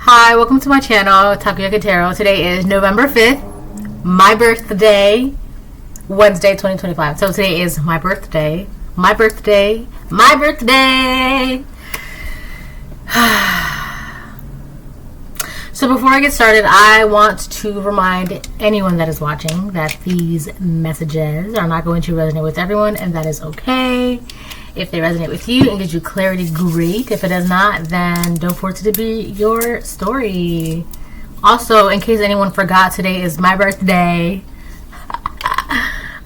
Hi, welcome to my channel, Takoyaki Tarot. Today is November 5th, my birthday, Wednesday 2025. So today is my birthday. So before I get started, I want to remind anyone that is watching that these messages are not going to resonate with everyone, and that is okay. If they resonate with you and gives you clarity, great. If it does not, then don't force it to be your story. Also, in case anyone forgot, today is my birthday.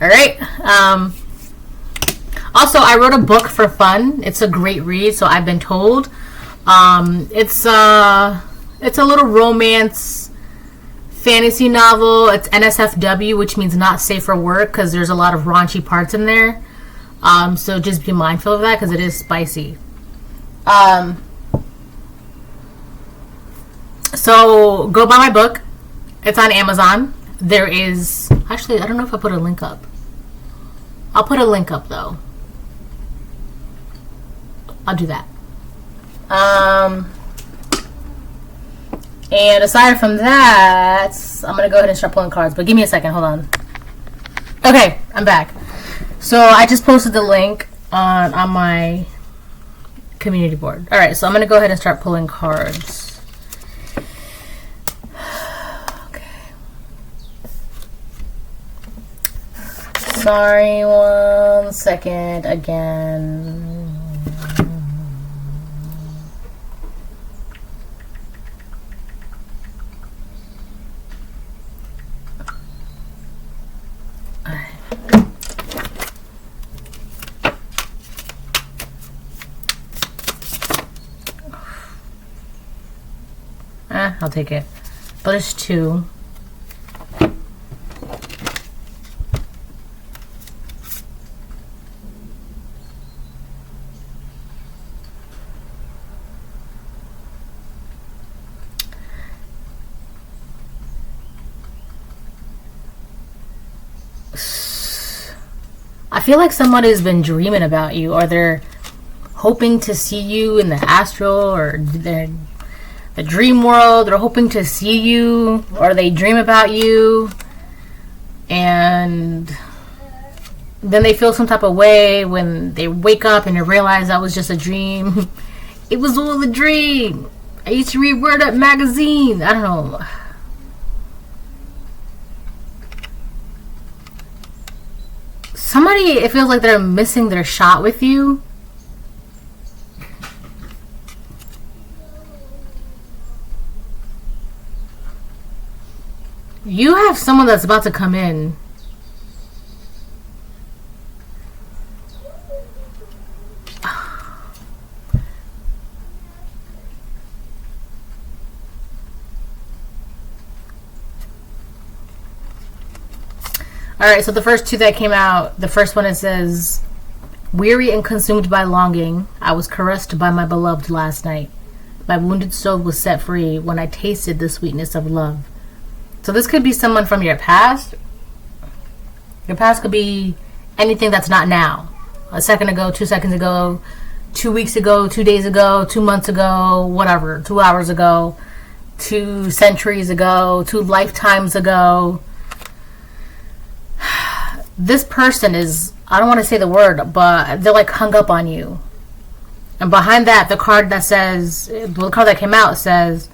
Alright. Also, I wrote a book for fun. It's a great read, so I've been told. It's a little romance fantasy novel. It's NSFW, which means not safe for work, because there's a lot of raunchy parts in there. So just be mindful of that, because it is spicy. So go buy my book. It's on Amazon. There is, actually, I don't know if I put a link up. I'll put a link up though. I'll do that. And aside from that, I'm gonna go ahead and start pulling cards, but give me a second, hold on. Okay, I'm back. So I just posted the link on my community board. Alright, so I'm going to go ahead and start pulling cards. Okay. Sorry, one second again. I'll take it. But it's two. I feel like somebody's been dreaming about you, or they're hoping to see you in the astral, or the dream world. They're hoping to see you, or they dream about you, and then they feel some type of way when they wake up and they realize that was just a dream. It was all a dream. I used to read Word Up magazine. I don't know. Somebody, it feels like they're missing their shot with you. You have someone that's about to come in. Alright, so the first two that came out, the first one, it says, "Weary and consumed by longing, I was caressed by my beloved last night. My wounded soul was set free when I tasted the sweetness of love." So this could be someone from your past. Your past could be anything that's not now. A second ago, 2 seconds ago, 2 weeks ago, 2 days ago, 2 months ago, whatever, 2 hours ago, 2 centuries ago, 2 lifetimes ago. This person is, I don't want to say the word, but they're like hung up on you. And behind that, the card that says, the card that came out says,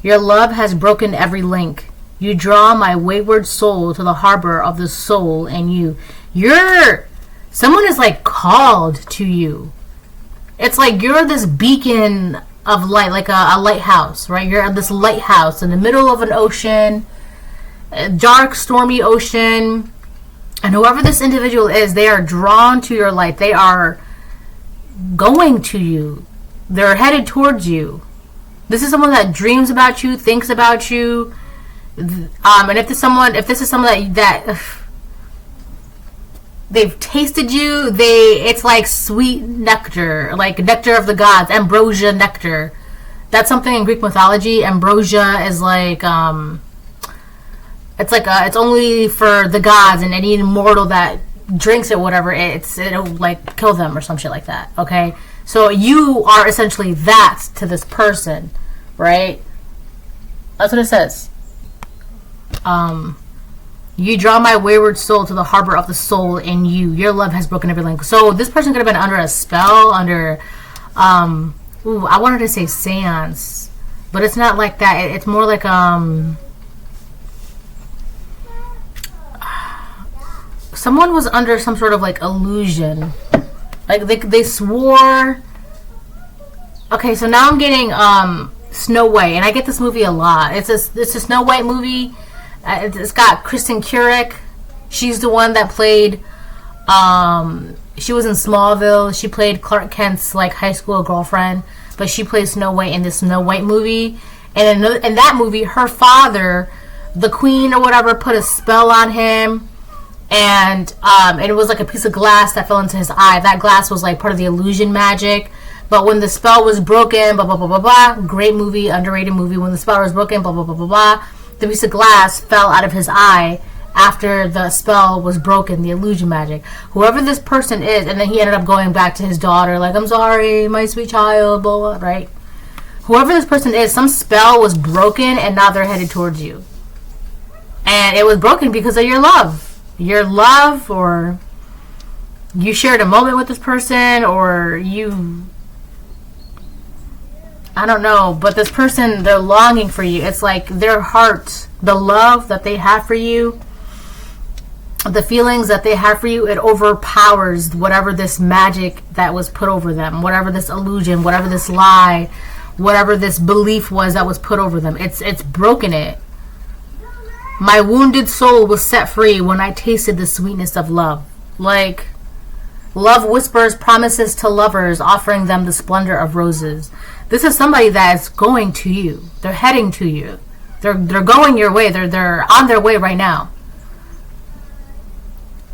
"Your love has broken every link. You draw my wayward soul to the harbor of the soul and you." Someone is like called to you. It's like you're this beacon of light, like a lighthouse, right? You're at this lighthouse in the middle of an ocean, a dark, stormy ocean. And whoever this individual is, they are drawn to your light. They are going to you. They're headed towards you. This is someone that dreams about you, thinks about you. And if this is someone that they've tasted you, it's like sweet nectar, like nectar of the gods, ambrosia nectar. That's something in Greek mythology. Ambrosia is like it's only for the gods, and any mortal that drinks it, whatever, it'll like kill them or some shit like that. Okay, so you are essentially that to this person, right? That's what it says. You draw my wayward soul to the harbor of the soul in you. Your love has broken every link. So this person could have been under a spell, under, I wanted to say seance, but it's not like that. It's more like, someone was under some sort of like illusion. Like they swore. Okay, so now I'm getting, Snow White, and I get this movie a lot. It's a Snow White movie. It's got Kristen Curick. She's the one that played, she was in Smallville. She played Clark Kent's like high school girlfriend, but she plays Snow White in this Snow White movie. And in that movie, her father, the queen or whatever, put a spell on him, and it was like a piece of glass that fell into his eye. That glass was like part of the illusion magic. But when the spell was broken, blah blah blah blah blah. Great movie, underrated movie. When the spell was broken, blah blah blah blah blah. The piece of glass fell out of his eye after the spell was broken, the illusion magic. Whoever this person is, and then he ended up going back to his daughter, like, I'm sorry, my sweet child, blah, blah, right? Whoever this person is, some spell was broken, and now they're headed towards you. And it was broken because of your love. Your love, or you shared a moment with this person, or you... I don't know, but this person, they're longing for you. It's like their heart, the love that they have for you, the feelings that they have for you, it overpowers whatever this magic that was put over them, whatever this illusion, whatever this lie, whatever this belief was that was put over them. It's broken it. My wounded soul was set free when I tasted the sweetness of love. Like, love whispers promises to lovers, offering them the splendor of roses. This is somebody that's going to you. They're heading to you. They're going your way. They're on their way right now.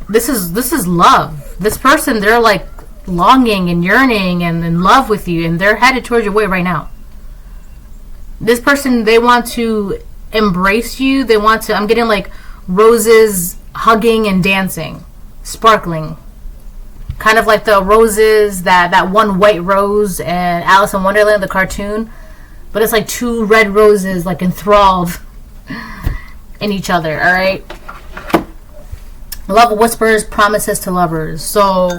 This is love. This person, they're like longing and yearning and in love with you, and they're headed towards your way right now. This person, they want to embrace you. They want to, I'm getting like roses hugging and dancing, sparkling. Kind of like the roses, that one white rose and Alice in Wonderland, the cartoon. But it's like two red roses like enthralled in each other, alright? Love whispers promises to lovers. So,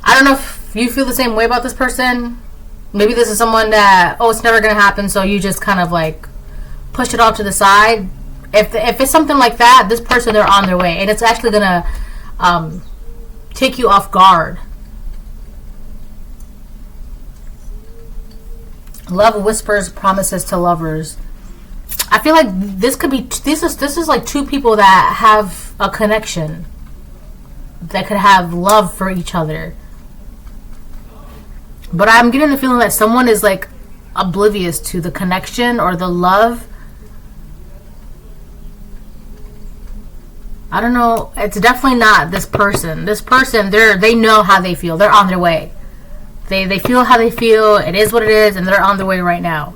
I don't know if you feel the same way about this person. Maybe this is someone that, oh, it's never going to happen, so you just kind of like push it off to the side. If it's something like that, this person, they're on their way. And it's actually going to take you off guard. Love whispers promises to lovers. I feel like this could be, this is like two people that have a connection, that could have love for each other. But I'm getting the feeling that someone is like oblivious to the connection or the love. I don't know. It's definitely not this person. This person, they know how they feel. They're on their way. They feel how they feel. It is what it is, and they're on their way right now.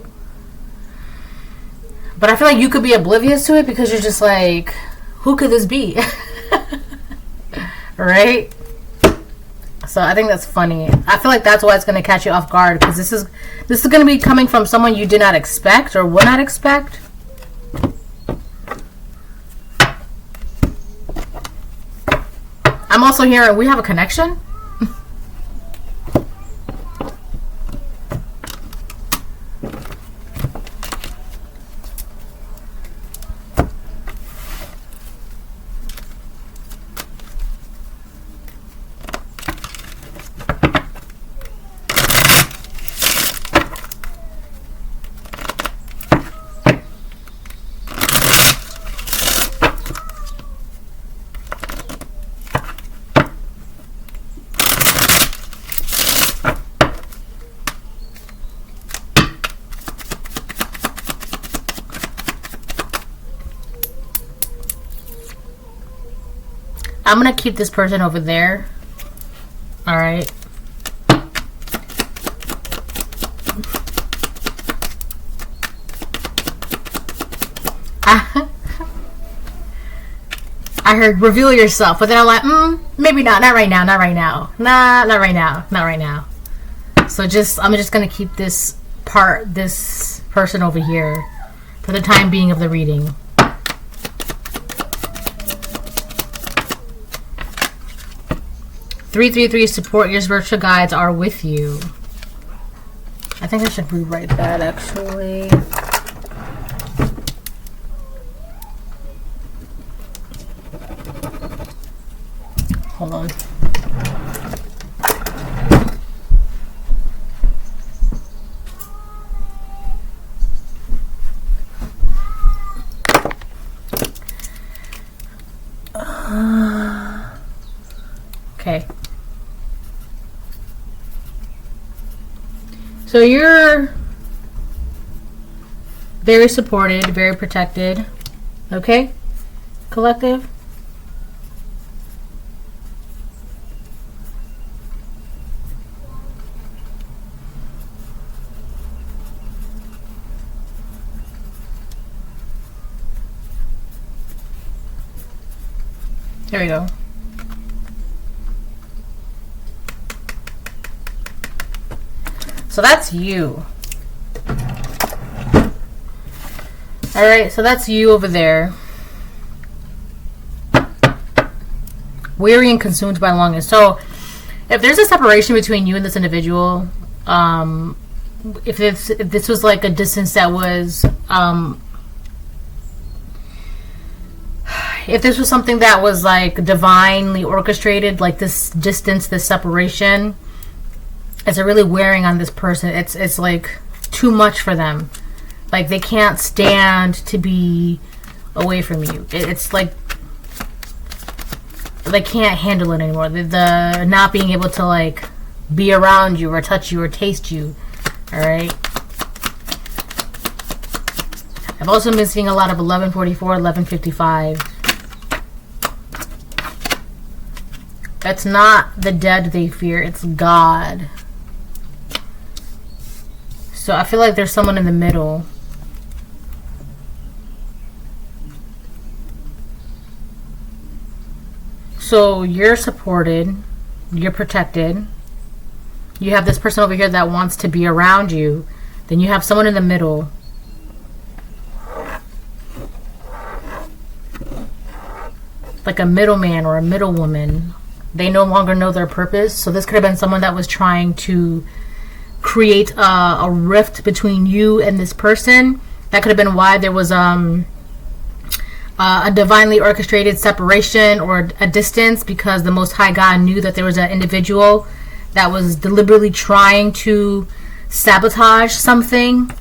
But I feel like you could be oblivious to it because you're just like, who could this be? Right? So I think that's funny. I feel like that's why it's going to catch you off guard, because this is going to be coming from someone you did not expect or would not expect. I'm also hearing we have a connection. I'm going to keep this person over there. Alright. I heard reveal yourself, but then I'm like, maybe not right now, not right now. Nah, not right now, not right now. So I'm just going to keep this person over here. for the time being of the reading. "333, support your spiritual guides are with you." I think I should rewrite that actually. Hold on. Okay. So you're very supported, very protected. Okay, collective? There we go. So that's you. Alright, so that's you over there. Weary and consumed by longing. So if there's a separation between you and this individual, if this was like a distance that was if this was something that was like divinely orchestrated, like this distance, this separation, it's really wearing on this person. It's like too much for them. Like they can't stand to be away from you. It's like they can't handle it anymore. The not being able to like be around you or touch you or taste you. All right. I've also been seeing a lot of 1144, 1155. That's not the dead they fear. It's God. So I feel like there's someone in the middle. So you're supported. You're protected. You have this person over here that wants to be around you. Then you have someone in the middle. Like a middleman or a middlewoman. They no longer know their purpose. So this could have been someone that was trying to create a rift between you and this person. That could have been why there was a divinely orchestrated separation or a distance, because the Most High God knew that there was an individual that was deliberately trying to sabotage something.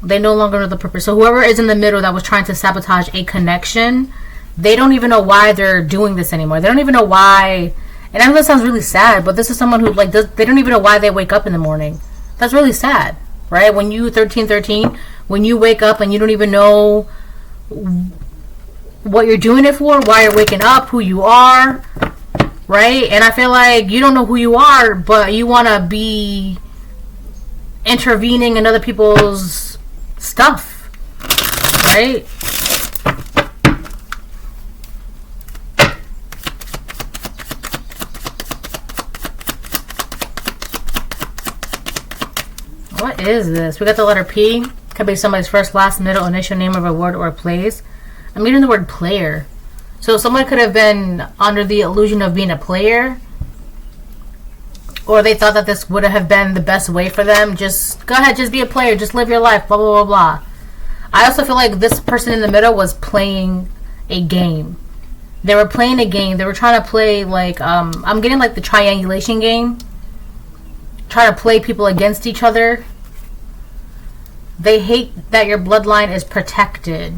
They no longer know the purpose. So whoever is in the middle that was trying to sabotage a connection, they don't even know why they're doing this anymore. They don't even know why. And I know that sounds really sad, but this is someone who like they don't even know why they wake up in the morning. That's really sad, right? When you 1313, when you wake up and you don't even know what you're doing it for, why you're waking up, who you are, right? And I feel like you don't know who you are, but you want to be intervening in other people's stuff, right? What is this? We got the letter P. Could be somebody's first, last, middle, initial name of a word or a place. I'm reading the word player. So someone could have been under the illusion of being a player. Or they thought that this would have been the best way for them. Just go ahead, just be a player. Just live your life, blah, blah, blah, blah. I also feel like this person in the middle was playing a game. They were playing a game. They were trying to play like, I'm getting like the triangulation game. Trying to play people against each other. They hate that your bloodline is protected.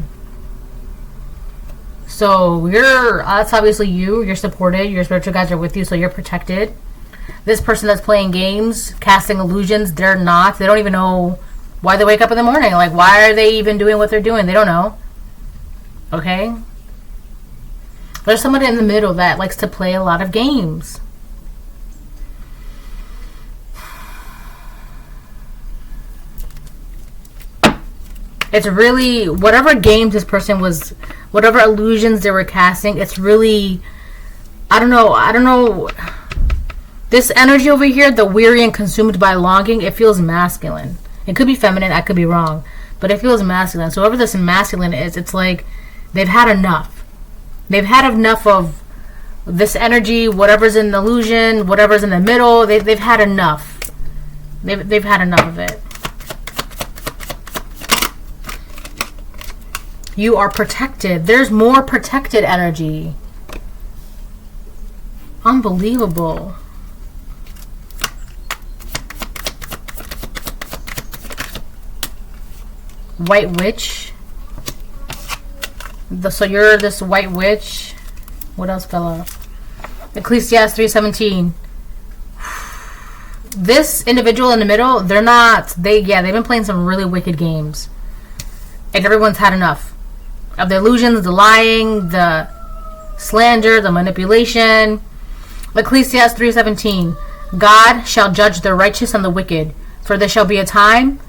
So that's obviously you. You're supported. Your spiritual guides are with you, so you're protected. This person that's playing games, casting illusions, they're not. They don't even know why they wake up in the morning. Like, why are they even doing what they're doing? They don't know. Okay? There's somebody in the middle that likes to play a lot of games. It's really, whatever games this person was, whatever illusions they were casting, it's really, I don't know. This energy over here, the weary and consumed by longing, it feels masculine. It could be feminine, I could be wrong. but it feels masculine. So whoever this masculine is, it's like they've had enough. They've had enough of this energy, whatever's in the illusion, whatever's in the middle. They've had enough. They've had enough of it. You are protected. There's more protected energy. Unbelievable. White witch. So you're this white witch. What else fell off? Ecclesiastes 3:17. This individual in the middle, they've been playing some really wicked games. And everyone's had enough of the illusions, the lying, the slander, the manipulation. Ecclesiastes 3:17. God shall judge the righteous and the wicked, for there shall be a time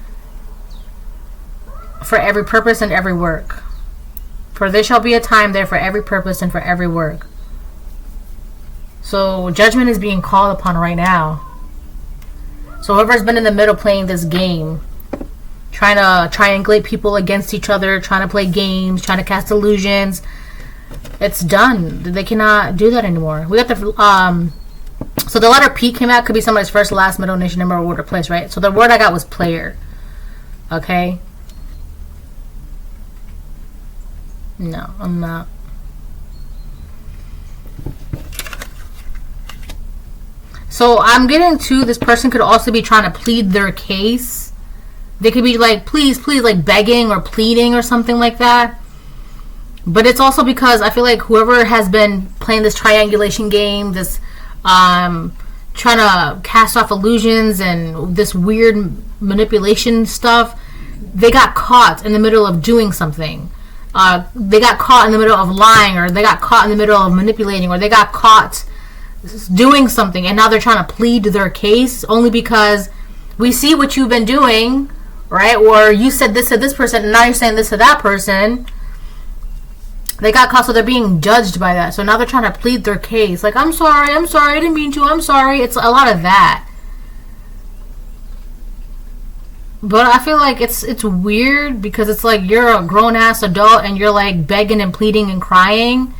for every purpose and every work. For there shall be a time there for every purpose and for every work. So judgment is being called upon right now. So whoever's been in the middle playing this game, trying to triangulate people against each other, trying to play games, trying to cast illusions, it's done. They cannot do that anymore. We got the so the letter P came out. Could be somebody's first, last, middle, initial, number, or word or place, right? So the word I got was player. Okay. No, I'm not. So I'm getting to this person could also be trying to plead their case. They could be like, please, please, like begging or pleading or something like that. But it's also because I feel like whoever has been playing this triangulation game, this trying to cast off illusions and this weird manipulation stuff, they got caught in the middle of doing something. They got caught in the middle of lying, or they got caught in the middle of manipulating, or they got caught doing something, and now they're trying to plead their case only because we see what you've been doing, right? Or you said this to this person, and now you're saying this to that person. They got caught, so they're being judged by that. So now they're trying to plead their case. Like, I'm sorry, I didn't mean to, I'm sorry. It's a lot of that. But I feel like it's weird because it's like you're a grown-ass adult and you're like begging and pleading and crying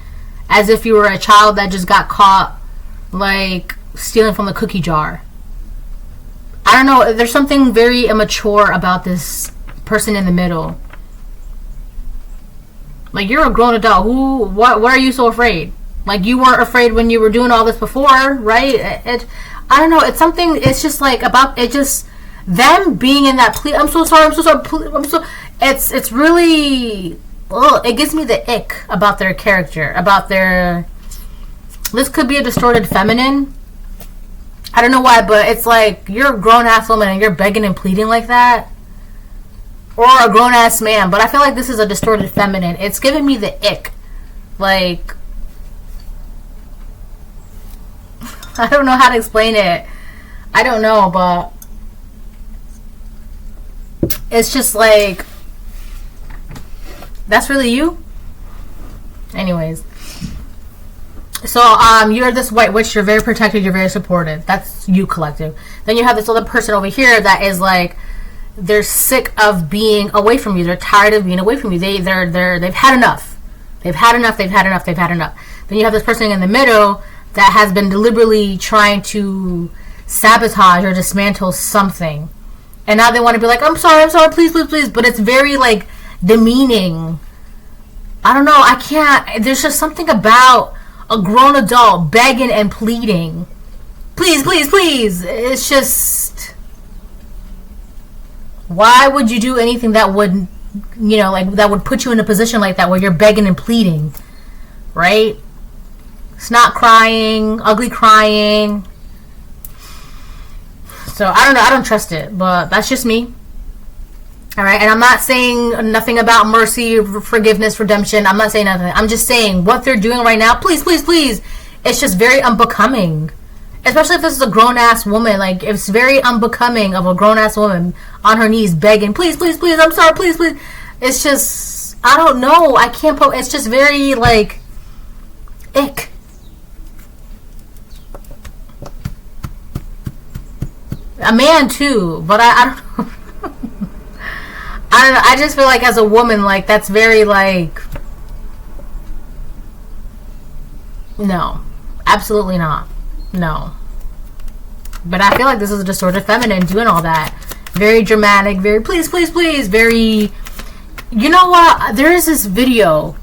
as if you were a child that just got caught like stealing from the cookie jar. I don't know. There's something very immature about this person in the middle. Like, you're a grown adult. Why are you so afraid? Like, you weren't afraid when you were doing all this before, right? I don't know. It's something. It's just like about it. Just them being in that plea. I'm so sorry. It's really. It gives me the ick about their character. About their. This could be a distorted feminine. I don't know why, but it's like you're a grown ass woman and you're begging and pleading like that. Or a grown ass man, but I feel like this is a distorted feminine. It's giving me the ick. Like, I don't know how to explain it. I don't know, but it's just like, that's really you? Anyways. So, you're this white witch, you're very protected, you're very supportive. That's you, collective. Then you have this other person over here that is like, they're sick of being away from you. They're tired of being away from you. They've had enough. They've had enough. Then you have this person in the middle that has been deliberately trying to sabotage or dismantle something. And now they want to be like, I'm sorry, please. But it's very, like, demeaning. I don't know. I can't. There's just something about a grown adult begging and pleading. Please. It's just... Why would you do anything that would, that would put you in a position like that where you're begging and pleading, right? Snot crying, ugly crying. So, I don't know. I don't trust it, but that's just me. All right? And I'm not saying nothing about mercy, forgiveness, redemption. I'm not saying nothing. I'm just saying what they're doing right now, please. It's just very unbecoming. Especially if this is a grown-ass woman. Like, it's very unbecoming of a grown-ass woman on her knees begging, please, I'm sorry, please. It's just, I don't know. I can't put, it's just very, like, ick. A man, too. But I don't know. I don't know. I just feel like as a woman, like that's very like, no, absolutely not, no. But I feel like this is a distorted feminine doing all that, very dramatic, very please, please, please, very. You know what? There is this video.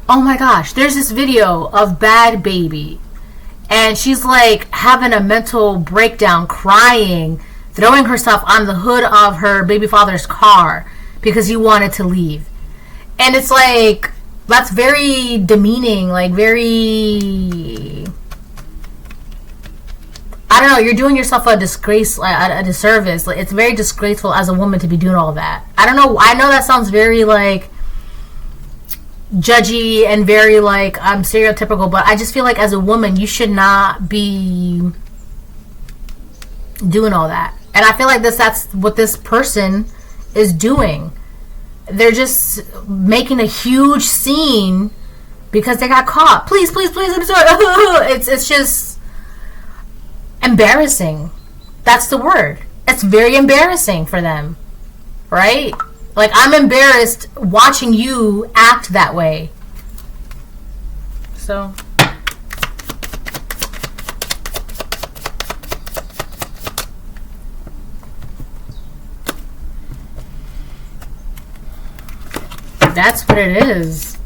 Oh my gosh, there's this video of Bad Baby, and she's like having a mental breakdown, crying, throwing herself on the hood of her baby father's car because he wanted to leave. And it's like, that's very demeaning, like very, I don't know, you're doing yourself a disgrace, a disservice. Like, it's very disgraceful as a woman to be doing all that. I don't know, I know that sounds very like judgy and very like stereotypical, but I just feel like as a woman you should not be doing all that. And I feel like that's what this person is doing. They're just making a huge scene because they got caught. Please, please, please, I'm sorry. It's just embarrassing. That's the word. It's very embarrassing for them, right? Like, I'm embarrassed watching you act that way. So that's what it is.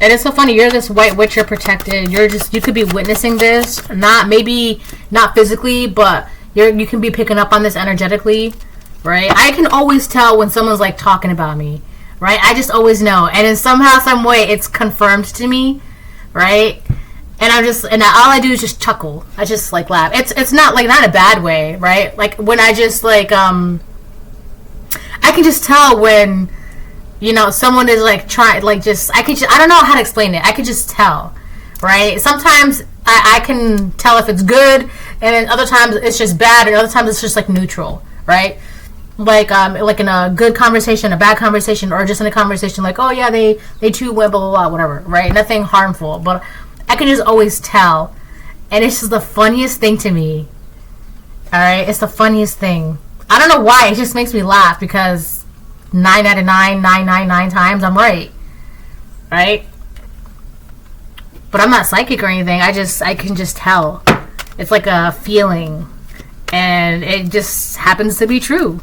And it's so funny. You're this white witch. You're protected. You could be witnessing this. Maybe not physically, but you can be picking up on this energetically, right? I can always tell when someone's like talking about me, right? I just always know. And in somehow, some way, it's confirmed to me, right? And all I do is just chuckle. I just like laugh. It's not like, not a bad way, right? Like when I just like, I can just tell when, you know, someone is like trying, like I don't know how to explain it. I can just tell, right? Sometimes I can tell if it's good, and then other times it's just bad, and other times it's just like neutral, right? Like in a good conversation, a bad conversation, or just in a conversation like, oh yeah, they too went, blah, blah, blah, whatever, right? Nothing harmful, but I can just always tell, and it's just the funniest thing to me. All right, it's the funniest thing. I don't know why, it just makes me laugh because 9 out of 999 times I'm right, but I'm not psychic or anything. I can just tell. It's like a feeling, and it just happens to be true.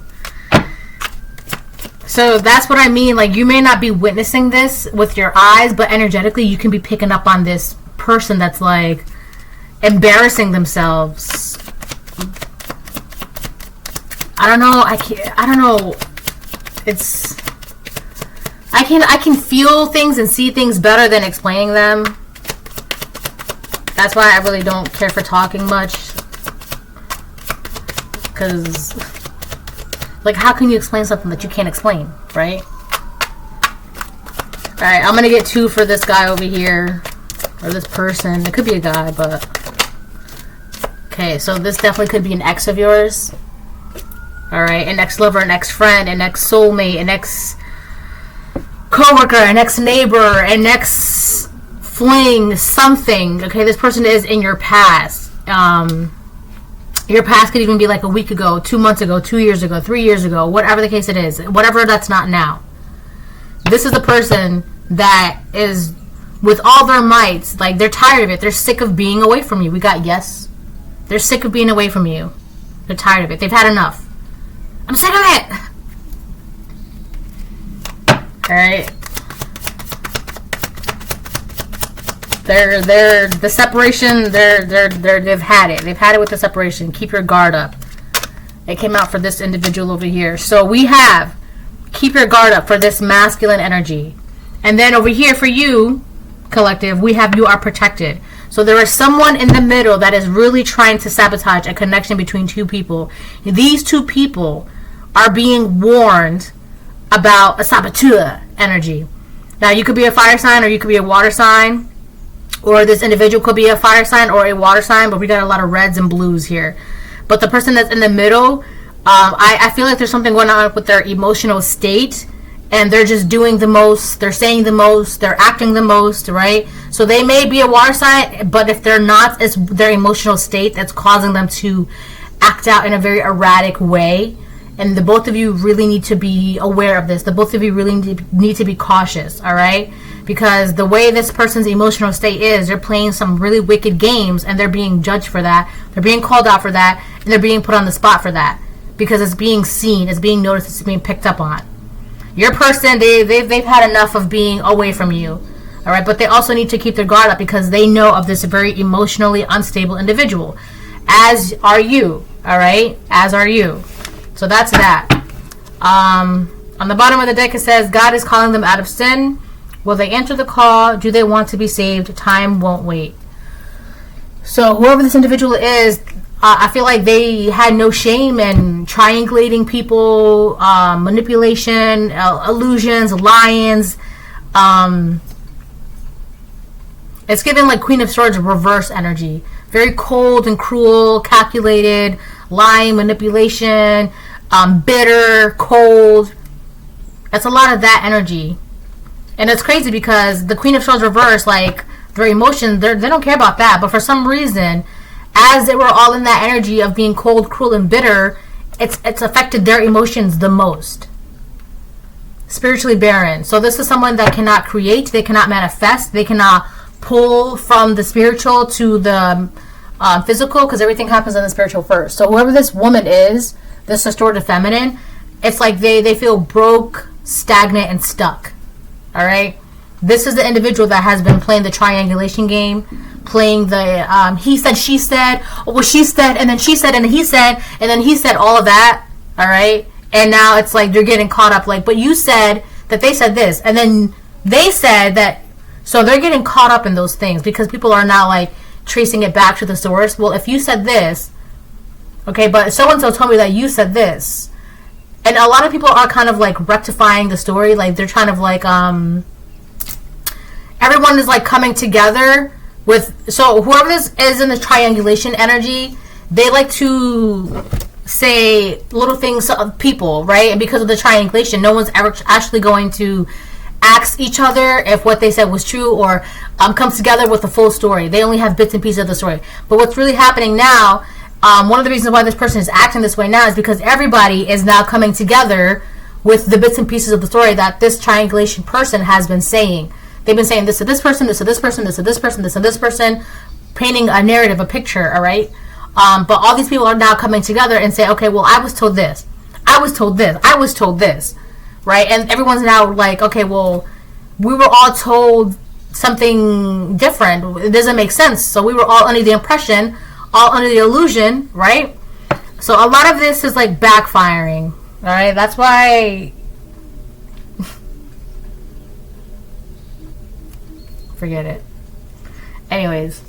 So that's what I mean. Like, you may not be witnessing this with your eyes, but energetically you can be picking up on this person that's like embarrassing themselves. I don't know. I don't know. I can feel things and see things better than explaining them. That's why I really don't care for talking much. Because, like, how can you explain something that you can't explain, right? Alright, I'm gonna get 2 for this guy over here. Or this person. It could be a guy, but... Okay, so this definitely could be an ex of yours. Alright, an ex-lover, an ex-friend, an ex-soulmate, an ex-coworker, an ex-neighbor, an ex-fling, something. Okay, this person is in your past. Your past could even be like a week ago, 2 months ago, 2 years ago, 3 years ago, whatever the case it is. Whatever that's not now. This is the person that is, with all their mights, like, they're tired of it. They're sick of being away from you. We got yes. They're sick of being away from you. They're tired of it. They've had enough. I'm sick of it. Alright. They're the separation, they've had it. They've had it with the separation. Keep your guard up. It came out for this individual over here. So we have keep your guard up for this masculine energy. And then over here for you, collective, we have you are protected. So there is someone in the middle that is really trying to sabotage a connection between 2 people. These 2 people are being warned about a saboteur energy. Now, you could be a fire sign or you could be a water sign, or this individual could be a fire sign or a water sign, but we got a lot of reds and blues here. But the person that's in the middle, I feel like there's something going on with their emotional state, and they're just doing the most, they're saying the most, they're acting the most, right? So they may be a water sign, but if they're not, it's their emotional state that's causing them to act out in a very erratic way. And the both of you really need to be aware of this. The both of you really need to be cautious, all right? Because the way this person's emotional state is, they're playing some really wicked games, and they're being judged for that. They're being called out for that, and they're being put on the spot for that. Because it's being seen, it's being noticed, it's being picked up on. Your person, they've had enough of being away from you, all right? But they also need to keep their guard up because they know of this very emotionally unstable individual. As are you, all right? As are you. So that's that. On the bottom of the deck, it says, God is calling them out of sin. Will they answer the call? Do they want to be saved? Time won't wait. So whoever this individual is, I feel like they had no shame in triangulating people, manipulation, illusions, lions. It's given like Queen of Swords reverse energy. Very cold and cruel, calculated, lying, manipulation, bitter, cold. It's a lot of that energy. And it's crazy because the Queen of Swords reverse, like, their emotions, they don't care about that. But for some reason, as they were all in that energy of being cold, cruel, and bitter, it's affected their emotions the most. Spiritually barren. So this is someone that cannot create, they cannot manifest, they cannot pull from the spiritual to the physical, because everything happens in the spiritual first. So whoever this woman is, this distorted feminine, it's like they feel broke, stagnant, and stuck. All right? This is the individual that has been playing the triangulation game, playing the he said, she said, oh, well, she said, and then she said, and then he said, and then he said, all of that. All right? And now it's like they're getting caught up, like, but you said that they said this, and then they said that. So they're getting caught up in those things because people are now like tracing it back to the source. Well, if you said this, okay, but so-and-so told me that you said this. And a lot of people are kind of like rectifying the story. Like they're trying to like, everyone is like coming together with, so whoever this is in the triangulation energy, they like to say little things to people, right? And because of the triangulation, no one's ever actually going to ask each other if what they said was true or comes together with the full story. They only have bits and pieces of the story. But what's really happening now, one of the reasons why this person is acting this way now is because everybody is now coming together with the bits and pieces of the story that this triangulation person has been saying. They've been saying this to this person, this to this person, this to this person, this to this person, painting a narrative, a picture, all right? But all these people are now coming together and say, okay, well, I was told this. I was told this. I was told this. Right? And everyone's now like, okay, well, we were all told something different. It doesn't make sense. So we were all under the impression, all under the illusion, right? So a lot of this is like backfiring. All right? That's why... Forget it. Anyways.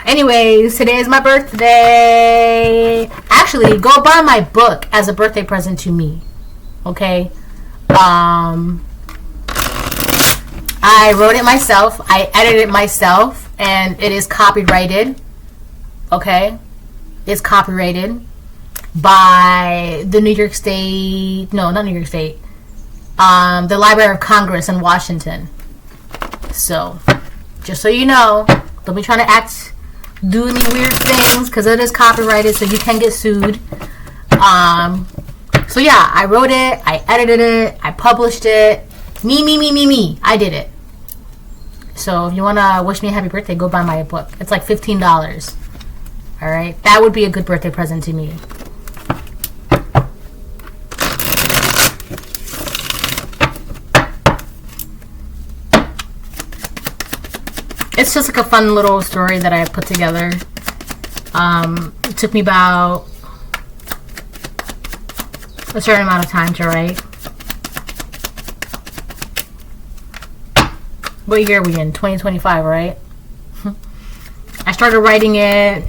Anyways, today is my birthday. Actually, go buy my book as a birthday present to me. Okay? I wrote it myself. I edited it myself. And it is copyrighted. Okay? It's copyrighted by the New York State... No, not New York State. The Library of Congress in Washington. So, just so you know, don't be trying to do any weird things because it is copyrighted, so you can get sued. So yeah, I wrote it, I edited it, I published it. Me. I did it. So if you want to wish me a happy birthday, go buy my book. It's like $15. All right, that would be a good birthday present to me. It's just like a fun little story that I put together. It took me about a certain amount of time to write. What year are we in? 2025, right? I started writing it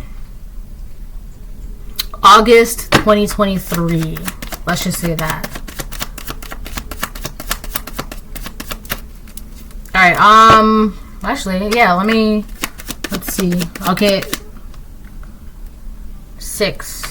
August 2023. Let's just say that. Alright, actually, yeah, let's see. Okay. 6.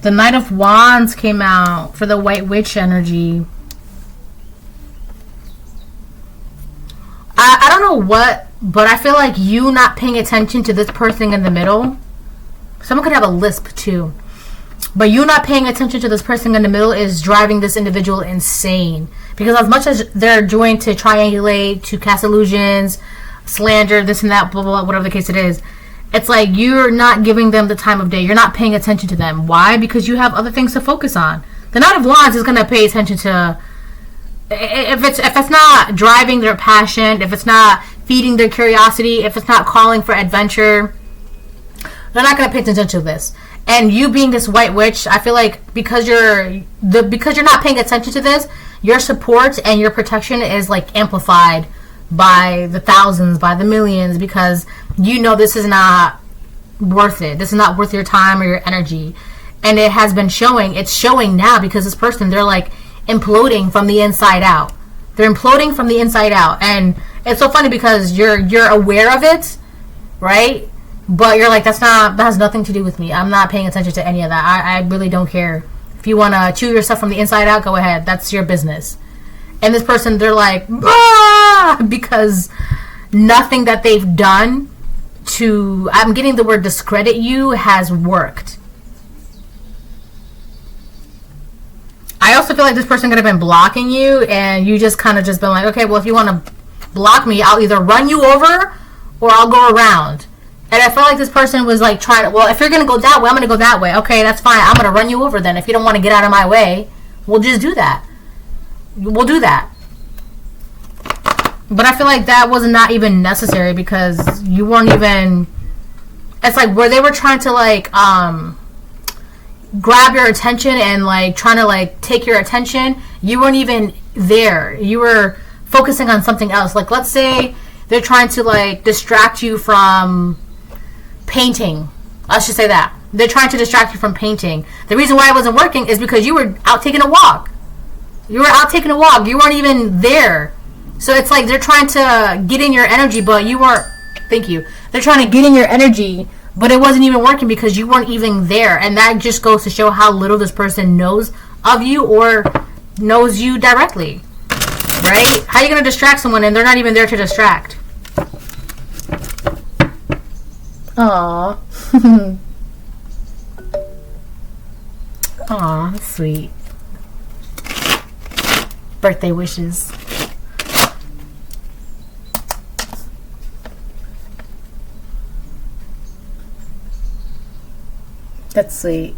The Knight of Wands came out for the White Witch energy. I don't know what, but I feel like you not paying attention to this person in the middle. Someone could have a lisp too. But you not paying attention to this person in the middle is driving this individual insane. Because as much as they're doing to triangulate, to cast illusions, slander, this and that, blah, blah, blah, whatever the case it is, it's like you're not giving them the time of day. You're not paying attention to them. Why? Because you have other things to focus on. The Knight of Wands is going to pay attention to, if it's not driving their passion, if it's not feeding their curiosity, if it's not calling for adventure, they're not going to pay attention to this. And you being this White Witch, I feel like because you're not paying attention to this, your support and your protection is like amplified by the thousands, by the millions, because you know this is not worth it. This is not worth your time or your energy. And it has been showing. It's showing now because this person, they're like imploding from the inside out. They're imploding from the inside out. And it's so funny because you're aware of it, right? But you're like, that has nothing to do with me. I'm not paying attention to any of that. I really don't care. If you want to chew yourself from the inside out, go ahead. That's your business. And this person, they're like, ah! Because nothing that they've done to, I'm getting the word discredit you, has worked. I also feel like this person could have been blocking you, and you just kind of just been like, okay, well, if you want to block me, I'll either run you over or I'll go around. And I feel like this person was like trying to, well, if you're going to go that way, I'm going to go that way. Okay, that's fine. I'm going to run you over then. If you don't want to get out of my way, we'll just do that. We'll do that. But I feel like that was not even necessary because you weren't even, it's like where they were trying to like grab your attention and like trying to like take your attention, you weren't even there. You were focusing on something else. Like let's say they're trying to like distract you from painting. I should say that. They're trying to distract you from painting. The reason why it wasn't working is because you were out taking a walk. You were out taking a walk. You weren't even there. So it's like they're trying to get in your energy, but you weren't. Thank you. They're trying to get in your energy, but it wasn't even working because you weren't even there. And that just goes to show how little this person knows of you or knows you directly. Right? How are you going to distract someone and they're not even there to distract? Aww. Aw, that's sweet. Birthday wishes. That's sweet.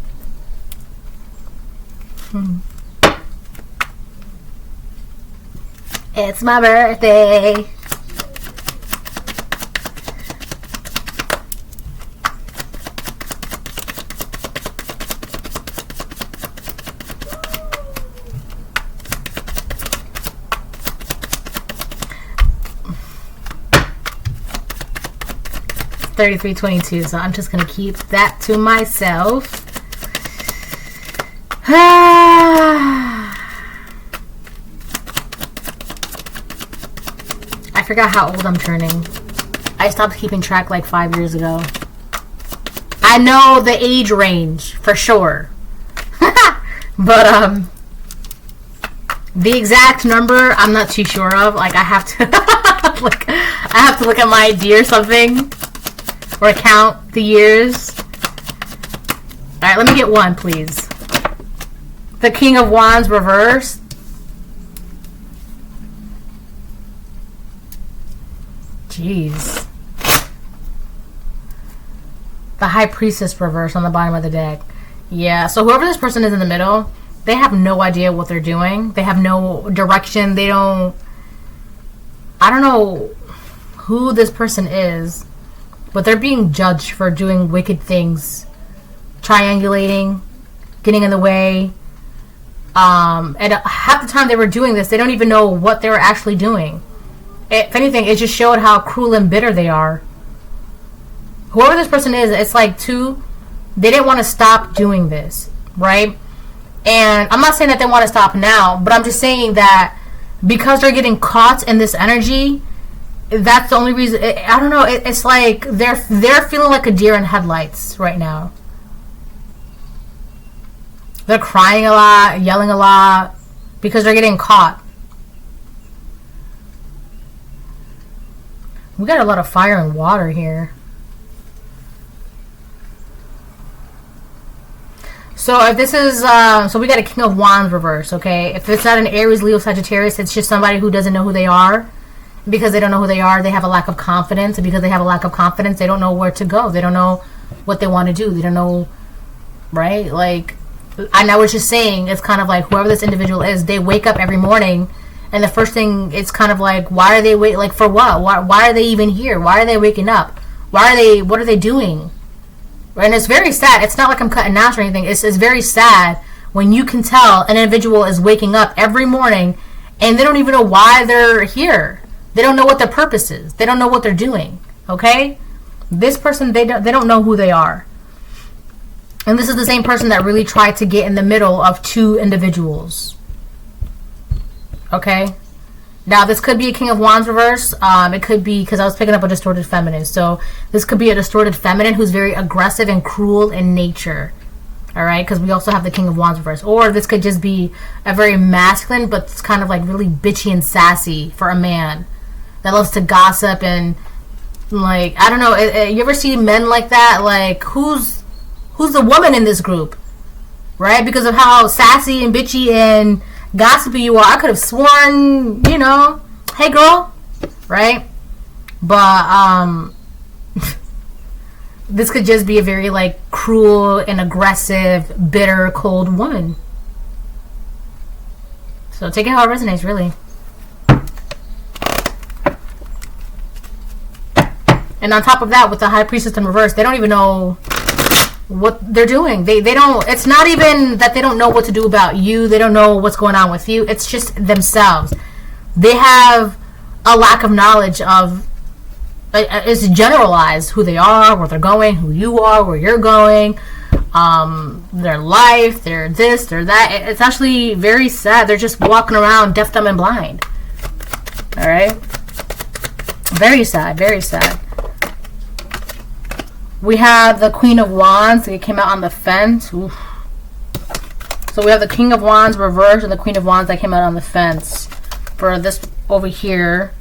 It's my birthday. $33.22, so I'm just gonna keep that to myself. I forgot how old I'm turning. I stopped keeping track like 5 years ago. I know the age range for sure. But the exact number I'm not too sure of. Like I have to I have to look at my ID or something. Or count the years. Alright, let me get one, please. The King of Wands reversed. Jeez. The High Priestess reversed on the bottom of the deck. Yeah, so whoever this person is in the middle, they have no idea what they're doing. They have no direction. They don't... I don't know who this person is. But they're being judged for doing wicked things. Triangulating. Getting in the way. And half the time they were doing this, they don't even know what they were actually doing. If anything, it just showed how cruel and bitter they are. Whoever this person is, it's like they didn't want to stop doing this. Right? And I'm not saying that they want to stop now, but I'm just saying that because they're getting caught in this energy... That's the only reason. I don't know. It's like they're feeling like a deer in headlights right now. They're crying a lot, yelling a lot, because they're getting caught. We got a lot of fire and water here. So if this is, so we got a King of Wands reverse, okay? If it's not an Aries, Leo, Sagittarius, it's just somebody who doesn't know who they are. Because they don't know who they are, they have a lack of confidence. And because they have a lack of confidence, they don't know where to go. They don't know what they want to do. They don't know, right? Like, and I was just saying, it's kind of like whoever this individual is, they wake up every morning, and the first thing, it's kind of like, why are they like, for what? Why are they even here? Why are they waking up? What are they doing? And it's very sad. It's not like I'm cutting knots or anything. It's very sad when you can tell an individual is waking up every morning and they don't even know why they're here. They don't know what their purpose is. They don't know what they're doing. Okay? This person, they don't know who they are. And this is the same person that really tried to get in the middle of two individuals. Okay? Now, this could be a King of Wands reverse. It could be, because I was picking up a distorted feminine. So, this could be a distorted feminine who's very aggressive and cruel in nature. Alright? Because we also have the King of Wands reverse. Or this could just be a very masculine, but it's kind of like really bitchy and sassy for a man. That loves to gossip and, like, I don't know. You ever see men like that? Like, who's the woman in this group? Right? Because of how sassy and bitchy and gossipy you are. I could have sworn, you know, hey girl, right? But this could just be a very like cruel and aggressive, bitter, cold woman. So take it how it resonates, really. And on top of that, with the High Priestess in reverse, they don't even know what they're doing. They don't, it's not even that they don't know what to do about you. They don't know what's going on with you. It's just themselves. They have a lack of knowledge of, it's generalized who they are, where they're going, who you are, where you're going, their life, their this, their that. It's actually very sad. They're just walking around deaf, dumb, and blind. Alright? Very sad, very sad. We have the Queen of Wands. It came out on the fence. Oof. So we have the King of Wands reversed and the Queen of Wands that came out on the fence. For this over here.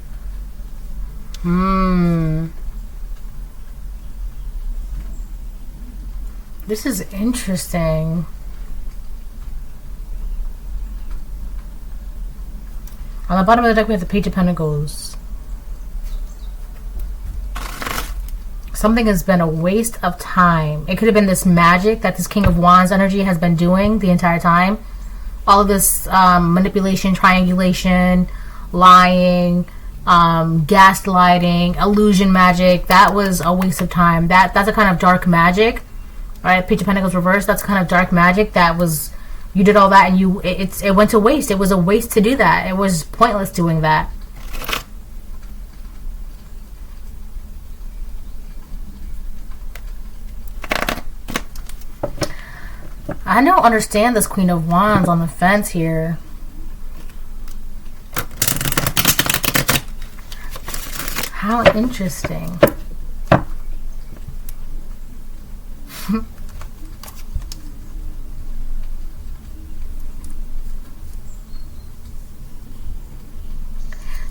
This is interesting. On the bottom of the deck we have the Page of Pentacles. Something has been a waste of time. It could have been this magic that this King of Wands energy has been doing the entire time. All of this manipulation, triangulation, lying, gaslighting, illusion magic. That was a waste of time. That's a kind of dark magic. Alright, Page of Pentacles reversed. That's kind of dark magic. That was, you did all that and it went to waste. It was a waste to do that. It was pointless doing that. I don't understand this Queen of Wands on the fence here. How interesting.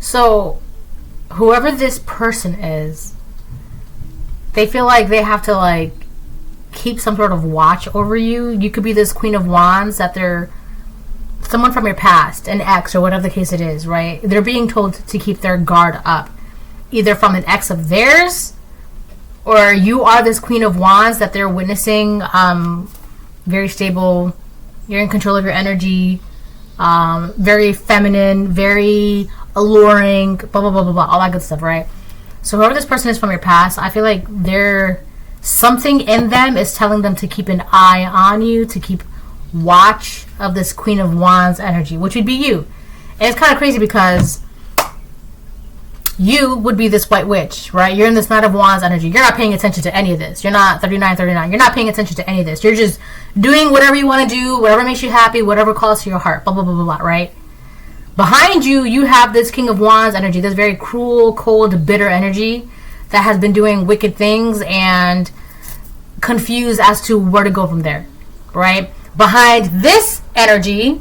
So, whoever this person is, they feel like they have to like keep some sort of watch over you. You could be this Queen of Wands that they're someone from your past, an ex or whatever the case it is, right? They're being told to keep their guard up, either from an ex of theirs, or you are this Queen of Wands that they're witnessing, very stable, you're in control of your energy, very feminine, very alluring, blah blah blah blah blah, all that good stuff, right? So whoever this person is from your past, I feel like they're something in them is telling them to keep an eye on you, to keep watch of this Queen of Wands energy, which would be you. And it's kind of crazy because you would be this white witch, right? You're in this Knight of Wands energy. You're not paying attention to any of this. You're not 39. You're not paying attention to any of this. You're just doing whatever you want to do, whatever makes you happy, whatever calls to your heart, blah, blah, blah, blah, blah, right? Behind you, you have this King of Wands energy, this very cruel, cold, bitter energy that has been doing wicked things and confused as to where to go from there, right? Behind this energy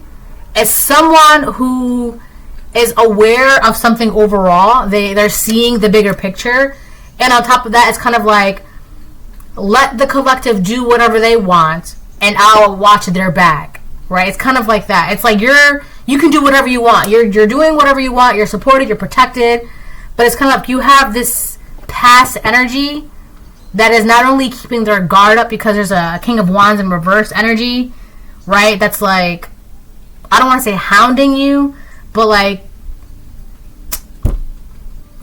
is someone who is aware of something overall. They're seeing the bigger picture. And on top of that, it's kind of like, let the collective do whatever they want, and I'll watch their back, right? It's kind of like that. It's like you can do whatever you want. You're doing whatever you want. You're supported. You're protected. But it's kind of like you have this past energy that is not only keeping their guard up because there's a King of Wands in reverse energy, right? That's like, I don't want to say hounding you, but like,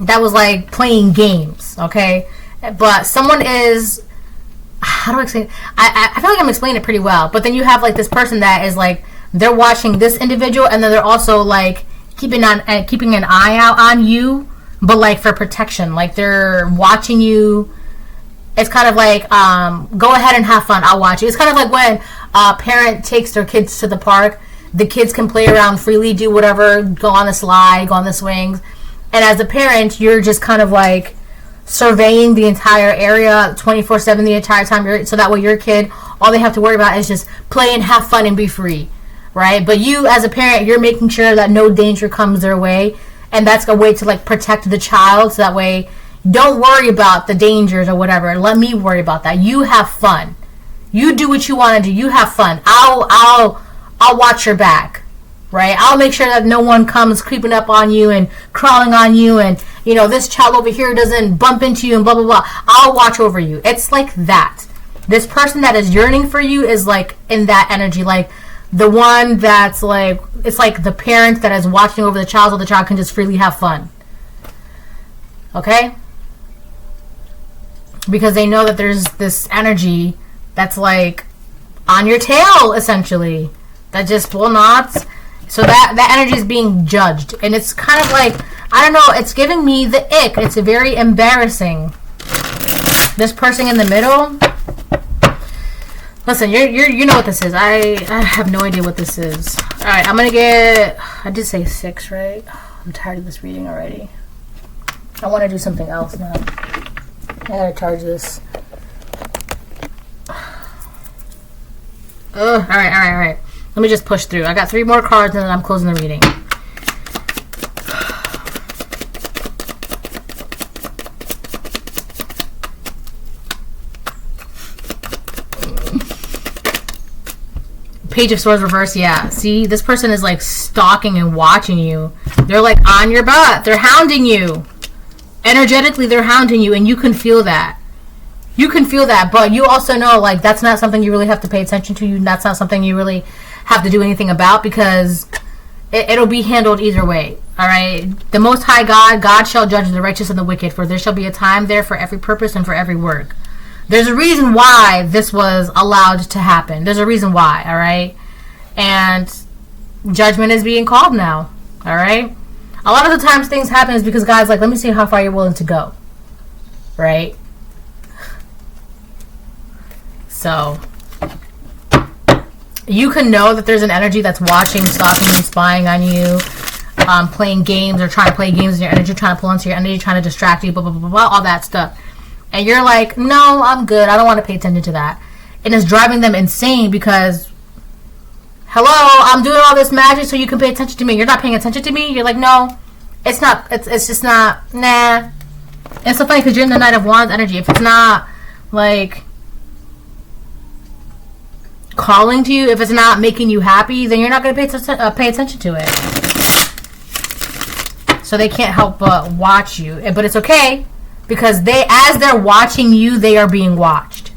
that was like playing games, okay? But someone is, how do I explain? I feel like I'm explaining it pretty well. But then you have like this person that is like, they're watching this individual, and then they're also like keeping an eye out on you, but like for protection. Like they're watching you. It's kind of like, go ahead and have fun. I'll watch you. It's kind of like when a parent takes their kids to the park. The kids can play around freely, do whatever, go on the slide, go on the swings. And as a parent, you're just kind of like surveying the entire area 24/7 the entire time. So that way your kid, all they have to worry about is just play and have fun and be free, right? But you as a parent, you're making sure that no danger comes their way. And that's a way to like protect the child. So that way, don't worry about the dangers or whatever. Let me worry about that. You have fun. You do what you want to do. You have fun. I'll watch your back, right? I'll make sure that no one comes creeping up on you and crawling on you, and you know, this child over here doesn't bump into you and blah blah blah. I'll watch over you. It's like that. This person that is yearning for you is like in that energy, like the one that's like, it's like the parent that is watching over the child so the child can just freely have fun. Okay? Because they know that there's this energy that's like on your tail, essentially, that just will not. So that energy is being judged, and it's kind of like, I don't know, it's giving me the ick. It's very embarrassing. This person in the middle, listen, you know what this is. I have no idea what this is. All right, I'm gonna get, I did say 6, right? I'm tired of this reading already. I want to do something else now. I gotta charge this. All right. Let me just push through. I got 3 more cards, and then I'm closing the reading. Page of Swords reverse, yeah. See, this person is like stalking and watching you. They're like on your butt. They're hounding you. Energetically, they're hounding you, and you can feel that. You can feel that, but you also know, like, that's not something you really have to pay attention to. That's not something you really have to do anything about, because it'll be handled either way. All right? The Most High God shall judge the righteous and the wicked, for there shall be a time there for every purpose and for every work. There's a reason why this was allowed to happen. There's a reason why, all right? And judgment is being called now, all right? A lot of the times things happen is because God's like, let me see how far you're willing to go, right? So you can know that there's an energy that's watching, stalking you, spying on you, playing games or trying to play games in your energy, trying to pull into your energy, trying to distract you, blah, blah, blah, blah, all that stuff. And you're like, no, I'm good. I don't want to pay attention to that. And it's driving them insane because, hello, I'm doing all this magic so you can pay attention to me. You're not paying attention to me? You're like, no, it's not. It's just not, nah. And it's so funny because you're in the Knight of Wands energy. If it's not, like, calling to you, if it's not making you happy, then you're not going to pay attention to it. So they can't help but watch you. But it's okay, because as they're watching you, they are being watched.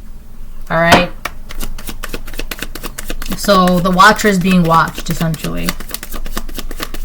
All right? So the watcher is being watched, essentially.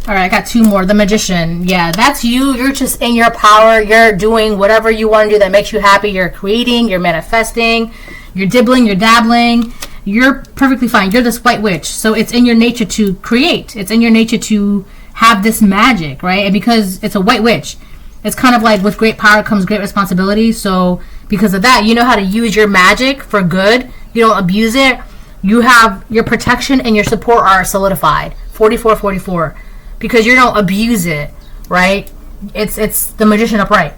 All right, I got 2 more. The Magician. Yeah, that's you. You're just in your power. You're doing whatever you want to do that makes you happy. You're creating. You're manifesting. You're dibbling. You're dabbling. You're perfectly fine. You're this white witch. So it's in your nature to create. It's in your nature to have this magic, right? And because it's a white witch, it's kind of like with great power comes great responsibility. So because of that, you know how to use your magic for good. You don't abuse it. You have your protection and your support are solidified. 44-44. Because you don't abuse it, right? It's the Magician upright.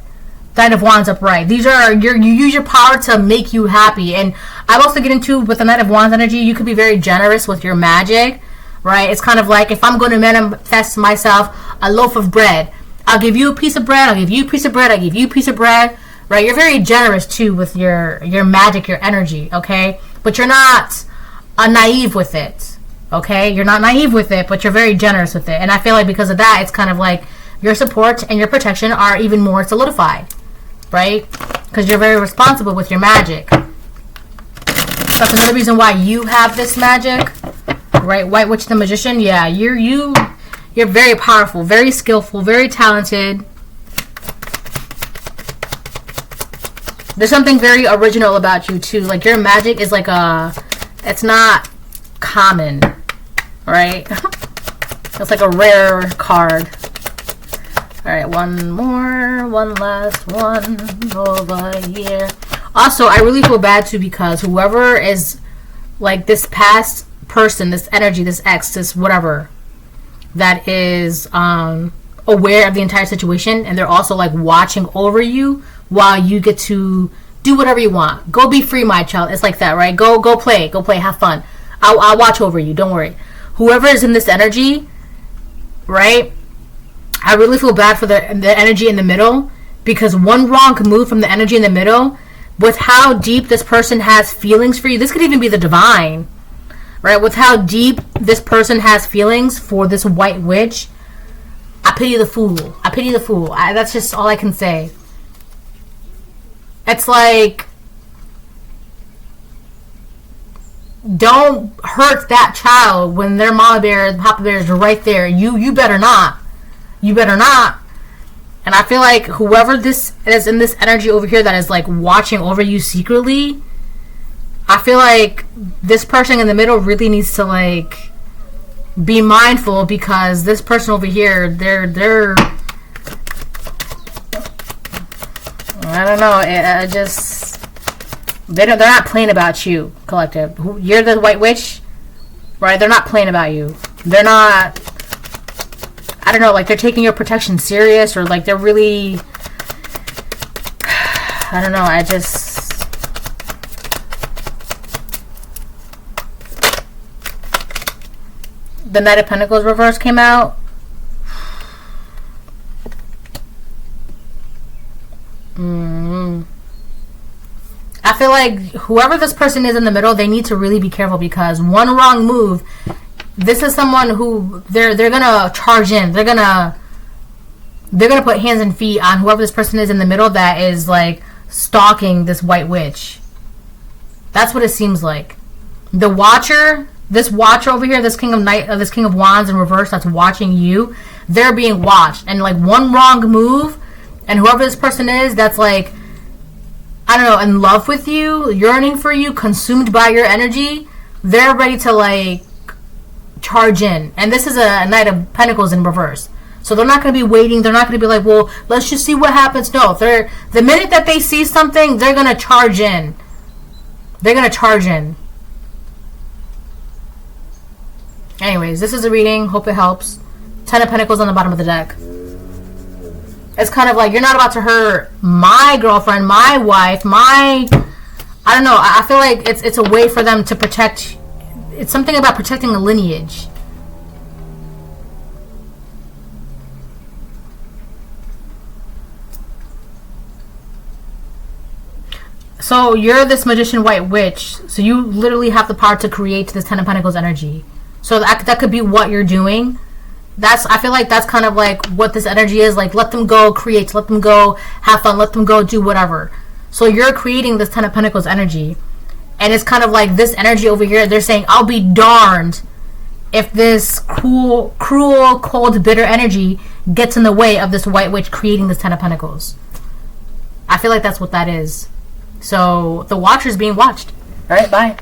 Knight of Wands upright. These are you use your power to make you happy. And I've also get into with the Knight of Wands energy, you could be very generous with your magic, right? It's kind of like if I'm going to manifest myself a loaf of bread, I'll give you a piece of bread, I'll give you a piece of bread, I'll give you a piece of bread, right? You're very generous too with your magic, your energy, okay? But you're not naive with it, okay? You're not naive with it, but you're very generous with it. And I feel like because of that, it's kind of like your support and your protection are even more solidified, right? Because you're very responsible with your magic. That's another reason why you have this magic, right? White Witch the Magician. Yeah, you're very powerful, very skillful, very talented. There's something very original about you too. Like your magic is like it's not common, right? It's like a rare card. Alright, one last one over here. Also, I really feel bad too because whoever is like this past person, this energy, this ex, this whatever, that is aware of the entire situation, and they're also like watching over you while you get to do whatever you want. Go be free, my child. It's like that, right? Go play, have fun. I'll watch over you, don't worry. Whoever is in this energy, right? I really feel bad for the energy in the middle, because one wrong move from the energy in the middle, with how deep this person has feelings for you, this could even be the divine, right? With how deep this person has feelings for this White Witch, I pity the fool. I pity the fool. That's just all I can say. It's like, don't hurt that child when their mama bear, papa bear is right there. You better not. You better not. And I feel like whoever this is in this energy over here that is like watching over you secretly, I feel like this person in the middle really needs to like be mindful, because this person over here, they're I don't know, they're not playing about you, collective. You're the White Witch, right? They're not playing about you. They're not, I don't know, like they're taking your protection serious, or like they're really, I don't know, the Knight of Pentacles reverse came out. I feel like whoever this person is in the middle, they need to really be careful, because one wrong move, this is someone who they're gonna charge in. They're gonna put hands and feet on whoever this person is in the middle that is like stalking this White Witch. That's what it seems like. The Watcher, this Watcher over here, this King of Wands in reverse that's watching you, they're being watched. And like one wrong move, and whoever this person is that's like, I don't know, in love with you, yearning for you, consumed by your energy, they're ready to like charge in. And this is a Knight of Pentacles in reverse. So they're not going to be waiting. They're not going to be like, well, let's just see what happens. No, the minute that they see something, they're going to charge in. They're going to charge in. Anyways, this is a reading. Hope it helps. 10 of Pentacles on the bottom of the deck. It's kind of like, you're not about to hurt my girlfriend, my wife, I don't know. I feel like it's a way for them to protect. It's something about protecting a lineage. So you're this magician White Witch. So you literally have the power to create this 10 of Pentacles energy. So that could be what you're doing. I feel like that's kind of like what this energy is. Like, let them go create, let them go have fun, let them go do whatever. So you're creating this 10 of Pentacles energy. And it's kind of like this energy over here, they're saying, I'll be darned if this cruel, cold, bitter energy gets in the way of this White Witch creating this 10 of Pentacles. I feel like that's what that is. So the Watcher's being watched. Alright, bye.